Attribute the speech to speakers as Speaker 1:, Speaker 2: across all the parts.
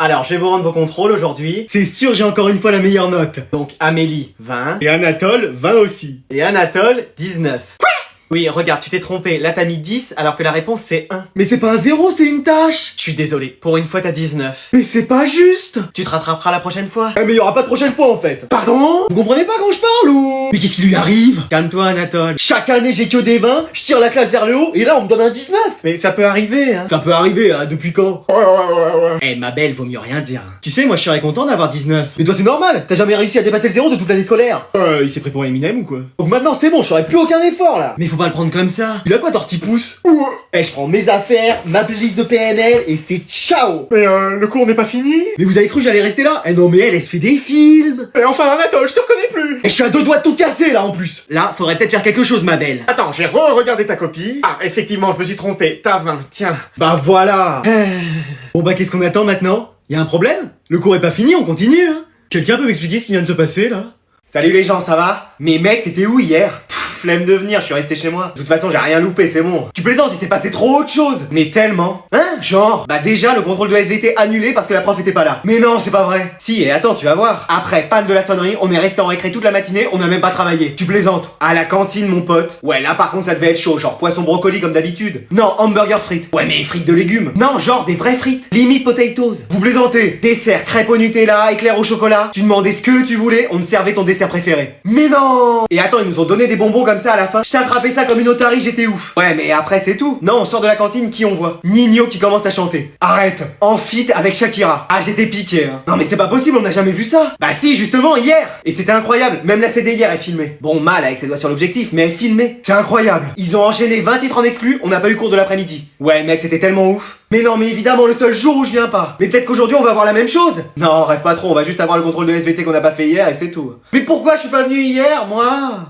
Speaker 1: Alors, je vais vous rendre vos contrôles aujourd'hui. C'est sûr, j'ai encore une fois la meilleure note. Donc, Amélie, 20.
Speaker 2: Et Anatole, 20 aussi.
Speaker 1: Et Anatole, 19. Quoi? Oui, regarde, tu t'es trompé. Là, t'as mis 10 alors que la réponse, c'est 1.
Speaker 2: Mais c'est pas un 0, c'est une tâche.
Speaker 1: Je suis désolé. Pour une fois, t'as 19.
Speaker 2: Mais c'est pas juste.
Speaker 1: Tu te rattraperas la prochaine fois.
Speaker 2: Ah mais y aura pas de prochaine fois en fait. Pardon? Vous comprenez pas quand je parle ou? Mais qu'est-ce qui lui arrive?
Speaker 1: Calme-toi, Anatole.
Speaker 2: Chaque année j'ai que des 20, je tire la classe vers le haut et là on me donne un 19.
Speaker 1: Mais ça peut arriver, hein.
Speaker 2: Ça peut arriver, hein, depuis quand? Ouais.
Speaker 1: Eh, ma belle, vaut mieux rien dire. Tu sais, moi, je serais content d'avoir 19.
Speaker 2: Mais toi c'est normal, t'as jamais réussi à dépasser le 0 de toute l'année scolaire.
Speaker 1: Il s'est pris pour Eminem ou quoi?
Speaker 2: Donc maintenant c'est bon, je ferai plus aucun effort là.
Speaker 1: Mais faut pas le prendre comme ça.
Speaker 2: Il a quoi ton petit pouce? Eh, je prends mes affaires, ma playlist de PNL et c'est ciao.
Speaker 3: Mais le cours n'est pas fini.
Speaker 2: Mais vous avez cru que j'allais rester là? Eh non mais elle se fait des films.
Speaker 3: Mais enfin Anatole, je te reconnais plus.
Speaker 2: Et je suis à 2 doigts de tout casser là en plus.
Speaker 1: Là, faudrait peut-être faire quelque chose, ma belle.
Speaker 3: Attends, je vais re-regarder ta copie. Ah, effectivement, je me suis trompé. T'as 20, tiens.
Speaker 2: Bah voilà.
Speaker 1: Bon bah, qu'est-ce qu'on attend maintenant? Y a un problème? Le cours est pas fini, on continue, hein. Quelqu'un peut m'expliquer ce qui vient de se passer, là?
Speaker 2: Salut les gens, ça va? Mais mec, t'étais où hier? Flemme de venir, je suis resté chez moi. De toute façon, j'ai rien loupé, c'est bon. Tu plaisantes, il s'est passé trop autre chose. Mais tellement. Hein? Genre, bah déjà, le contrôle de SVT annulé parce que la prof était pas là. Mais non, c'est pas vrai. Si, et attends, tu vas voir. Après, panne de la sonnerie, on est resté en récré toute la matinée, on a même pas travaillé. Tu plaisantes. À la cantine, mon pote. Ouais, là par contre, ça devait être chaud, genre poisson brocoli comme d'habitude. Non, hamburger frites. Ouais, mais frites de légumes. Non, genre des vraies frites. Limite potatoes. Vous plaisantez. Dessert, crêpes au Nutella, éclair au chocolat. Tu demandais ce que tu voulais, on te servait ton dessert préféré. Mais non! Et attends, ils nous ont donné des bonbons comme ça à la fin. Je t'ai attrapé ça comme une otarie, j'étais ouf. Ouais, mais après c'est tout. Non, on sort de la cantine, qui on voit? Nino qui commence à chanter. Arrête. En feat avec Shakira. Ah, j'étais piqué, hein. Non mais c'est pas possible, on n'a jamais vu ça. Bah si, justement, hier. Et c'était incroyable. Même la CD hier est filmée. Bon, mal avec ses doigts sur l'objectif, mais elle est filmée. C'est incroyable. Ils ont enchaîné 20 titres en exclu, on n'a pas eu cours de l'après-midi. Ouais, mec, c'était tellement ouf. Mais non, mais évidemment, le seul jour où je viens pas. Mais peut-être qu'aujourd'hui on va avoir la même chose. Non, rêve pas trop, on va juste avoir le contrôle de SVT qu'on n'a pas fait hier et c'est tout. Mais pourquoi je suis pas venu hier, moi?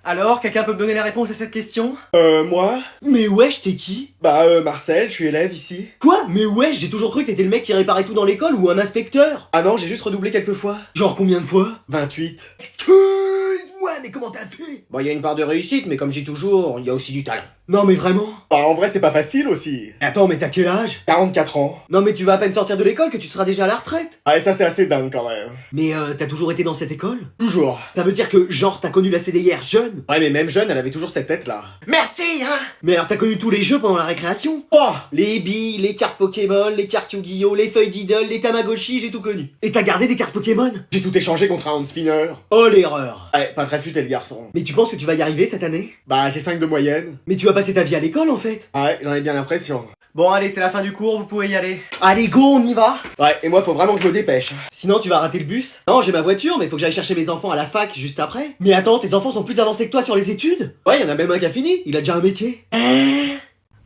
Speaker 1: Alors, quelqu'un peut me donner la réponse à cette question?
Speaker 3: Moi?
Speaker 2: Mais wesh, t'es qui?
Speaker 3: Bah, Marcel, je suis élève ici.
Speaker 2: Quoi? Mais wesh, j'ai toujours cru que t'étais le mec qui réparait tout dans l'école ou un inspecteur.
Speaker 3: Ah non, j'ai juste redoublé quelques fois.
Speaker 2: Genre combien de fois?
Speaker 3: 28.
Speaker 2: Excuse-moi, mais comment t'as fait?
Speaker 3: Bon, il y a une part de réussite, mais comme j'ai toujours, il y a aussi du talent.
Speaker 2: Non mais vraiment?
Speaker 3: Bah, en vrai, c'est pas facile aussi.
Speaker 2: Attends, mais t'as quel âge?
Speaker 3: 44 ans.
Speaker 2: Non mais tu vas à peine sortir de l'école que tu seras déjà à la retraite.
Speaker 3: Ah, et ça, c'est assez dingue quand même.
Speaker 2: Mais t'as toujours été dans cette école?
Speaker 3: Toujours.
Speaker 2: Ça veut dire que genre t'as connu la CDIR jeune?
Speaker 3: Ouais, mais même jeune, elle avait toujours cette tête-là. Merci, hein.
Speaker 2: Mais alors t'as connu tous les jeux pendant la récréation?
Speaker 3: Oh.
Speaker 2: Les billes, les cartes Pokémon, les cartes Yu-Gi-Oh, les feuilles d'idole, les Tamagotchi, j'ai tout connu. Et t'as gardé des cartes Pokémon?
Speaker 3: J'ai tout échangé contre un hand spinner.
Speaker 2: Oh l'erreur.
Speaker 3: Ouais, pas très futé le garçon.
Speaker 2: Mais tu penses que tu vas y arriver cette année?
Speaker 3: Bah, j'ai 5 de moyenne.
Speaker 2: Mais tu vas passer ta vie à l'école en fait.
Speaker 3: Ah ouais, j'en ai bien l'impression.
Speaker 1: Bon, allez, c'est la fin du cours, vous pouvez y aller.
Speaker 2: Allez go, on y va.
Speaker 3: Ouais, et moi, faut vraiment que je me dépêche.
Speaker 2: Sinon tu vas rater le bus. Non, j'ai ma voiture, mais faut que j'aille chercher mes enfants à la fac juste après. Mais attends, tes enfants sont plus avancés que toi sur les études? Ouais, y en a même un qui a fini, il a déjà un métier.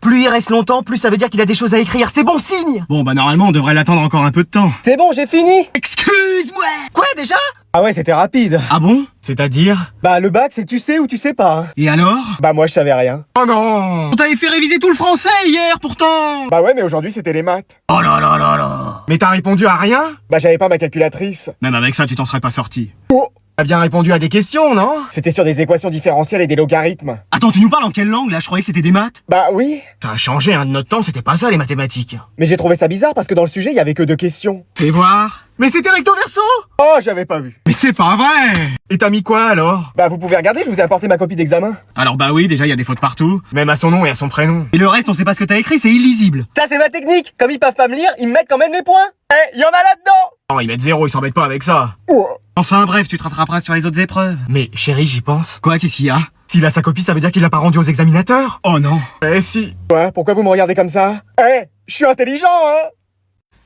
Speaker 1: Plus il reste longtemps, plus ça veut dire qu'il a des choses à écrire. C'est bon signe!
Speaker 4: Bon bah normalement on devrait l'attendre encore un peu de temps.
Speaker 1: C'est bon, j'ai fini!
Speaker 4: Excuse-moi.
Speaker 1: Quoi, déjà?
Speaker 2: Ah ouais, c'était rapide.
Speaker 4: Ah bon? C'est-à-dire?
Speaker 2: Bah le bac, c'est tu sais ou tu sais pas. Hein.
Speaker 4: Et alors?
Speaker 2: Bah moi je savais rien.
Speaker 4: Oh non! On t'avait fait réviser tout le français hier pourtant!
Speaker 3: Bah ouais, mais aujourd'hui, c'était les maths.
Speaker 4: Oh là là là là! Mais t'as répondu à rien?
Speaker 3: Bah, j'avais pas ma calculatrice.
Speaker 4: Même avec ça tu t'en serais pas sorti.
Speaker 3: Oh.
Speaker 4: T'as bien répondu à des questions, non?
Speaker 3: C'était sur des équations différentielles et des logarithmes.
Speaker 4: Attends, tu nous parles en quelle langue là? Je croyais que c'était des maths.
Speaker 3: Bah oui.
Speaker 4: Ça a changé, hein, de notre temps, c'était pas ça les mathématiques.
Speaker 3: Mais j'ai trouvé ça bizarre parce que dans le sujet, il y avait que 2 questions.
Speaker 4: Fais voir. Mais c'était recto verso!
Speaker 3: Oh, j'avais pas vu.
Speaker 4: Mais c'est pas vrai! Et t'as mis quoi alors?
Speaker 3: Bah, vous pouvez regarder, je vous ai apporté ma copie d'examen.
Speaker 4: Alors bah oui, déjà il y a des fautes partout, même à son nom et à son prénom. Et le reste, on sait pas ce que t'as écrit, c'est illisible.
Speaker 2: Ça c'est ma technique. Comme ils peuvent pas me lire, ils me mettent quand même les points. Eh, y en a là-dedans.
Speaker 4: Non, ils mettent 0, ils s'embêtent pas avec ça.
Speaker 3: Oh.
Speaker 4: Enfin bref, tu te rattraperas sur les autres épreuves. Mais chérie, j'y pense. Quoi, qu'est-ce qu'il y a? S'il a sa copie, ça veut dire qu'il l'a pas rendu aux examinateurs? Oh non.
Speaker 3: Eh si. Ouais, pourquoi vous me regardez comme ça? Eh, je suis intelligent, hein.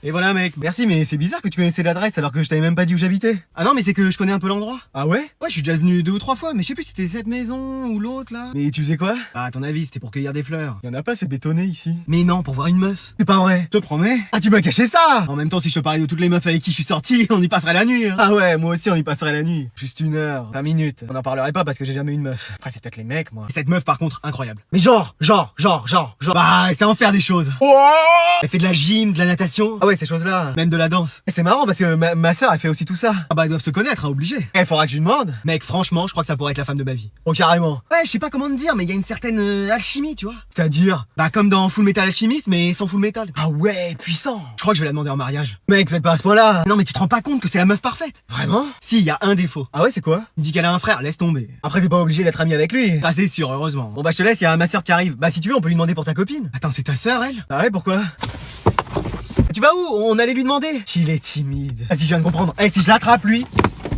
Speaker 1: Et voilà, mec. Merci, mais c'est bizarre que tu connaissais l'adresse alors que je t'avais même pas dit où j'habitais. Ah non, mais c'est que je connais un peu l'endroit. Ah ouais? Ouais, je suis déjà venu 2 ou 3 fois, mais je sais plus si c'était cette maison ou l'autre là. Mais tu faisais quoi? Ah, à ton avis, c'était pour cueillir des fleurs. Y en a pas, c'est bétonné ici. Mais non, pour voir une meuf. C'est pas vrai. Je te promets. Ah, tu m'as caché ça! En même temps, si je te parlais de toutes les meufs avec qui je suis sorti, on y passerait la nuit. Hein. Ah ouais, moi aussi, on y passerait la nuit. Juste 1 heure, 5 minutes. On en parlerait pas parce que j'ai jamais eu une meuf. Après, c'est peut-être les mecs, moi. Et cette meuf, par contre, incroyable. Mais genre. Bah, c'est en faire des choses.
Speaker 3: Oh.
Speaker 1: Elle fait de la gym, de la natation. Ah ouais, ces choses-là. Même de la danse. Et c'est marrant parce que ma sœur, elle fait aussi tout ça. Ah bah, ils doivent se connaître, hein, obligé. Il faudra que je lui demande. Mec, franchement, je crois que ça pourrait être la femme de ma vie. Oh, carrément. Ouais, je sais pas comment te dire, mais il y a une certaine alchimie, tu vois. C'est-à-dire, bah, comme dans Full Metal Alchemist, mais sans Full Metal. Ah ouais, puissant. Je crois que je vais la demander en mariage. Mec, peut-être pas à ce point-là. Non, mais tu te rends pas compte que c'est la meuf parfaite. Vraiment? Si, il y a un défaut. Ah ouais, c'est quoi? Il dit qu'elle a un frère, laisse tomber. Après, t'es pas obligé d'être ami avec lui. Ah, c'est sûr, heureusement. Bon, bah, je te laisse, il y a ma sœur qui arrive. Bah, si tu veux, on peut lui demander pour ta copine. Attends, c'est ta sœur, elle? Ah ouais, pourquoi? Tu vas où? On allait lui demander. Il est timide. Vas-y, je viens de comprendre. Eh, si je l'attrape, lui.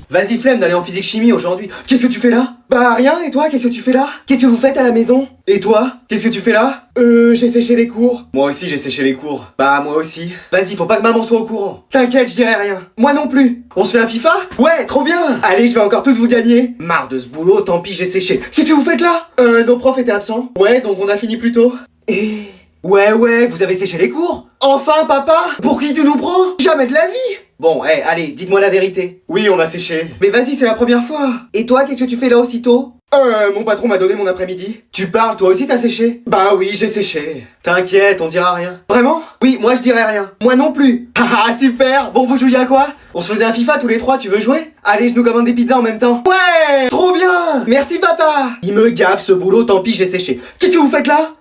Speaker 2: Vas-y, flemme d'aller en physique chimie aujourd'hui. Qu'est-ce que tu fais là? Bah rien, et toi, qu'est-ce que tu fais là? Qu'est-ce que vous faites à la maison? Et toi? Qu'est-ce que tu fais là? J'ai séché les cours. Moi aussi j'ai séché les cours. Bah moi aussi. Vas-y, faut pas que maman soit au courant. T'inquiète, je dirai rien. Moi non plus. On se fait un FIFA? Ouais, trop bien. Allez, je vais encore tous vous gagner. Marre de ce boulot, tant pis, j'ai séché. Qu'est-ce que vous faites là? Nos profs étaient absents. Ouais, donc on a fini plus tôt. Et... Ouais, vous avez séché les cours? Enfin, papa? Pour qui tu nous prends? Jamais de la vie! Bon, allez, dites-moi la vérité. Oui, on a séché. Mais vas-y, c'est la première fois. Et toi, qu'est-ce que tu fais là aussitôt? Mon patron m'a donné mon après-midi. Tu parles, toi aussi t'as séché? Bah oui, j'ai séché. T'inquiète, on dira rien. Vraiment? Oui, moi je dirai rien. Moi non plus. Haha, super. Bon, vous jouiez à quoi? On se faisait un FIFA tous les trois, tu veux jouer? Allez, je nous commande des pizzas en même temps. Ouais! Trop bien! Merci papa! Il me gaffe ce boulot, tant pis, j'ai séché. Qu'est-ce que vous faites là?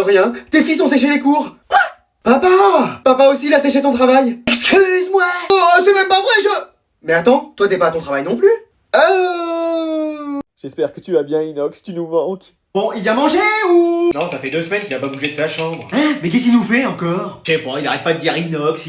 Speaker 2: Rien. Tes fils ont séché les cours. Quoi? Papa! Papa aussi, il a séché son travail. Excuse-moi! Oh, c'est même pas vrai, Mais attends, toi t'es pas à ton travail non plus?
Speaker 3: J'espère que tu vas bien, Inox, tu nous manques.
Speaker 2: Bon, il vient manger ou... Non, ça fait 2 semaines qu'il a pas bougé de sa chambre. Hein? Mais qu'est-ce qu'il nous fait encore? Je sais pas, il arrête pas de dire inox.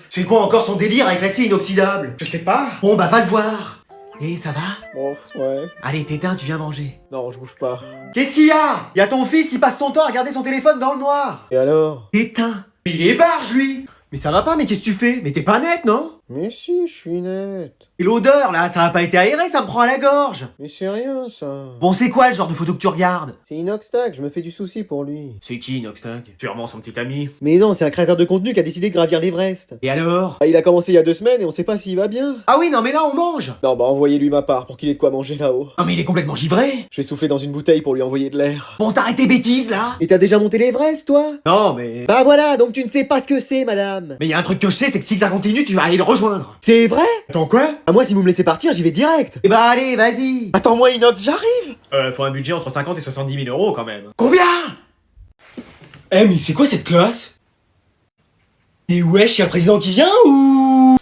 Speaker 2: C'est quoi encore son délire avec l'acier inoxydable? Je sais pas. Bon, bah va le voir. Et ça va?
Speaker 3: Bon, ouais.
Speaker 2: Allez, t'éteins, tu viens manger.
Speaker 3: Non, je bouge pas.
Speaker 2: Qu'est-ce qu'il y a? Y a ton fils qui passe son temps à regarder son téléphone dans le noir.
Speaker 3: Et alors?
Speaker 2: Éteins. Il est barge, lui. Mais ça va pas, mais qu'est-ce que tu fais? Mais t'es pas net, non?
Speaker 3: Mais si, je suis net.
Speaker 2: Et l'odeur, là, ça a pas été aéré, ça me prend à la gorge.
Speaker 3: Mais c'est rien, ça.
Speaker 2: Bon, c'est quoi le genre de photo que tu regardes?
Speaker 3: C'est Inox Tag, je me fais du souci pour lui.
Speaker 2: C'est qui, Noxtag? Sûrement son petit ami.
Speaker 3: Mais non, c'est un créateur de contenu qui a décidé de gravir l'Everest.
Speaker 2: Et alors?
Speaker 3: Ah, il a commencé il y a 2 semaines et on sait pas s'il va bien.
Speaker 2: Ah oui, non, mais là, on mange.
Speaker 3: Non, bah envoyez-lui ma part pour qu'il ait de quoi manger là-haut.
Speaker 2: Non, mais il est complètement givré.
Speaker 3: Je vais souffler dans une bouteille pour lui envoyer de l'air.
Speaker 2: Bon, t'arrêtes tes bêtises, là.
Speaker 3: Et t'as déjà monté l'Everest, toi?
Speaker 2: Non, mais...
Speaker 3: Bah voilà, donc tu ne sais pas ce que c'est, madame.
Speaker 2: Mais y a un truc que je sais, c'est que si ça continue, tu vas aller le rejoindre.
Speaker 3: C'est vrai?
Speaker 2: Attends, quoi?
Speaker 3: Ah, moi, si vous me laissez partir, j'y vais direct.
Speaker 2: Eh bah, allez, vas-y.
Speaker 3: Attends-moi, Inox, j'arrive.
Speaker 2: Faut un budget entre 50 et 70 000 euros, quand même.
Speaker 3: Combien?
Speaker 1: Eh, mais c'est quoi cette classe? Et wesh, y'a le président qui vient ou...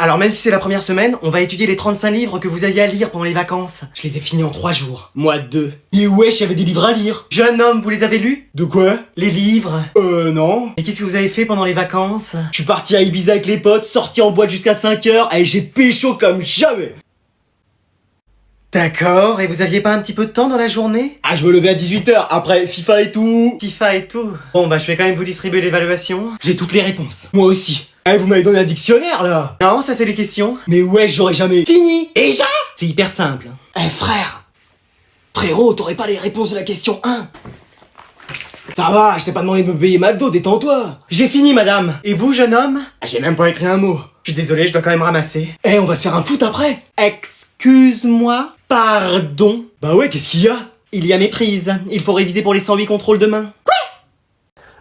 Speaker 2: Alors, même si c'est la première semaine, on va étudier les 35 livres que vous aviez à lire pendant les vacances.
Speaker 1: Je les ai finis en 3 jours. Moi 2. Et wesh, y'avait des livres à lire.
Speaker 2: Jeune homme, vous les avez lus?
Speaker 1: De quoi?
Speaker 2: Les livres.
Speaker 1: Non.
Speaker 2: Et qu'est-ce que vous avez fait pendant les vacances?
Speaker 1: Je suis parti à Ibiza avec les potes, sorti en boîte jusqu'à 5h, et j'ai pécho comme jamais.
Speaker 2: D'accord, et vous aviez pas un petit peu de temps dans la journée?
Speaker 1: Ah, je me levais à 18h, après FIFA et tout.
Speaker 2: FIFA et tout. Bon, bah, je vais quand même vous distribuer l'évaluation.
Speaker 1: J'ai toutes les réponses. Moi aussi. Eh, vous m'avez donné un dictionnaire, là.
Speaker 2: Non, ça c'est les questions.
Speaker 1: Mais wesh, j'aurais jamais...
Speaker 2: Fini! Déjà? C'est hyper simple.
Speaker 1: Eh, frère. Frérot, t'aurais pas les réponses de la question 1? Ça va, je t'ai pas demandé de me payer McDo, détends-toi.
Speaker 2: J'ai fini, madame. Et vous, jeune homme?
Speaker 1: Ah, j'ai même pas écrit un mot.
Speaker 2: Je suis désolé, je dois quand même ramasser.
Speaker 1: Eh, on va se faire un foot après.
Speaker 2: Excuse-moi, pardon.
Speaker 1: Bah ouais, qu'est-ce qu'il y a?
Speaker 2: Il y a méprise. Il faut réviser pour les 108 contrôles demain. Quoi?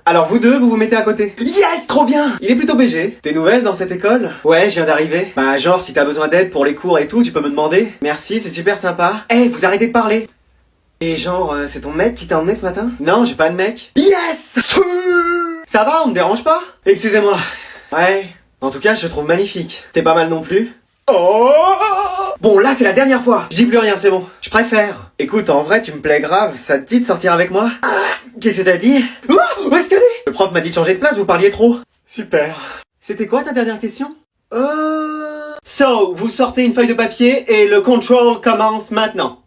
Speaker 2: Alors vous deux, vous vous mettez à côté. Yes, trop bien. Il est plutôt BG. T'es nouvelle dans cette école? Ouais, je viens d'arriver. Bah genre, si t'as besoin d'aide pour les cours et tout, tu peux me demander. Merci, c'est super sympa. Eh, vous arrêtez de parler. Et genre, c'est ton mec qui t'a emmené ce matin? Non, j'ai pas de mec. Yes. Ça va, on me dérange pas? Excusez-moi. Ouais. En tout cas, je te trouve magnifique. T'es pas mal non plus. Oh! Bon, là, c'est la dernière fois. Je dis plus rien, c'est bon. Je préfère. Écoute, en vrai, tu me plais grave. Ça te dit de sortir avec moi? Qu'est-ce que t'as dit? Oh, où est-ce qu'elle est? Le prof m'a dit de changer de place, vous parliez trop. Super. C'était quoi ta dernière question? So, vous sortez une feuille de papier et le control commence maintenant.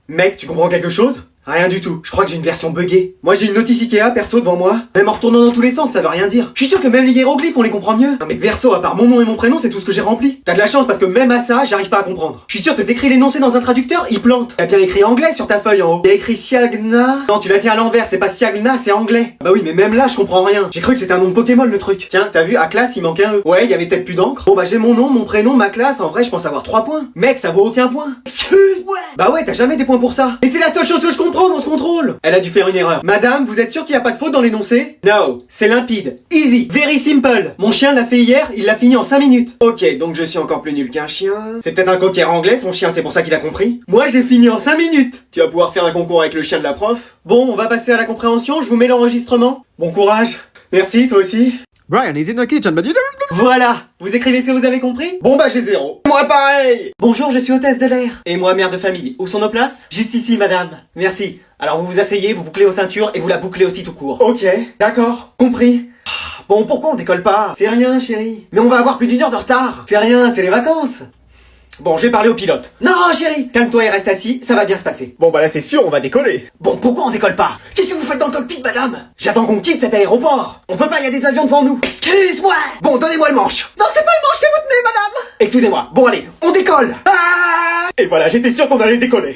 Speaker 2: Mec, tu comprends quelque chose? Rien du tout, je crois que j'ai une version buggée. Moi j'ai une notice Ikea perso devant moi. Même en retournant dans tous les sens, ça veut rien dire. Je suis sûr que même les hiéroglyphes on les comprend mieux. Non mais perso, à part mon nom et mon prénom, c'est tout ce que j'ai rempli. T'as de la chance parce que même à ça, j'arrive pas à comprendre. Je suis sûr que t'écris l'énoncé dans un traducteur, il plante. T'as bien écrit anglais sur ta feuille en haut. T'as écrit Siagna. Non, tu la tiens à l'envers, c'est pas Siagna, c'est anglais. Bah oui, mais même là, je comprends rien. J'ai cru que c'était un nom de Pokémon le truc. Tiens, t'as vu, à classe, il manque un E. Ouais, il y avait peut-être plus d'encre. Bon bah j'ai mon nom, mon prénom, ma classe, en vrai, je pense avoir 3 points. Mec, ça vaut aucun point. Excuse-moi. Bah ouais, t'as jamais des points pour ça. Et c'est la seule chose que je comprends. comprendre, on se contrôle. Elle a dû faire une erreur. Madame, vous êtes sûre qu'il n'y a pas de faute dans l'énoncé? No, c'est limpide. Easy, very simple. Mon chien l'a fait hier, il l'a fini en 5 minutes. Ok, donc je suis encore plus nul qu'un chien. C'est peut-être un cocker anglais, son chien, c'est pour ça qu'il a compris. Moi, j'ai fini en 5 minutes. Tu vas pouvoir faire un concours avec le chien de la prof. Bon, on va passer à la compréhension, je vous mets l'enregistrement. Bon courage. Merci, toi aussi.
Speaker 3: Brian is in the kitchen, but you don't...
Speaker 2: Voilà, vous écrivez ce que vous avez compris? Bon bah j'ai 0. Moi pareil. Bonjour, je suis hôtesse de l'air. Et moi mère de famille. Où sont nos places? Juste ici madame. Merci. Alors vous vous asseyez, vous bouclez vos ceintures et vous la bouclez aussi tout court. Ok, d'accord, compris. Bon pourquoi on décolle pas? C'est rien chérie. Mais on va avoir plus d'1 heure de retard. C'est rien, c'est les vacances. Bon, j'ai parlé au pilote. Non chérie, calme-toi et reste assis, ça va bien se passer.
Speaker 3: Bon bah là c'est sûr, on va décoller.
Speaker 2: Bon, pourquoi on décolle pas? Qu'est-ce que vous faites dans le cockpit, madame? J'attends qu'on quitte cet aéroport. On peut pas, il y a des avions devant nous. Excuse-moi. Bon, donnez-moi le manche. Non, c'est pas le manche que vous tenez, madame. Excusez-moi. Bon, allez, on décolle. Ah!
Speaker 3: Et voilà, j'étais sûr qu'on allait décoller.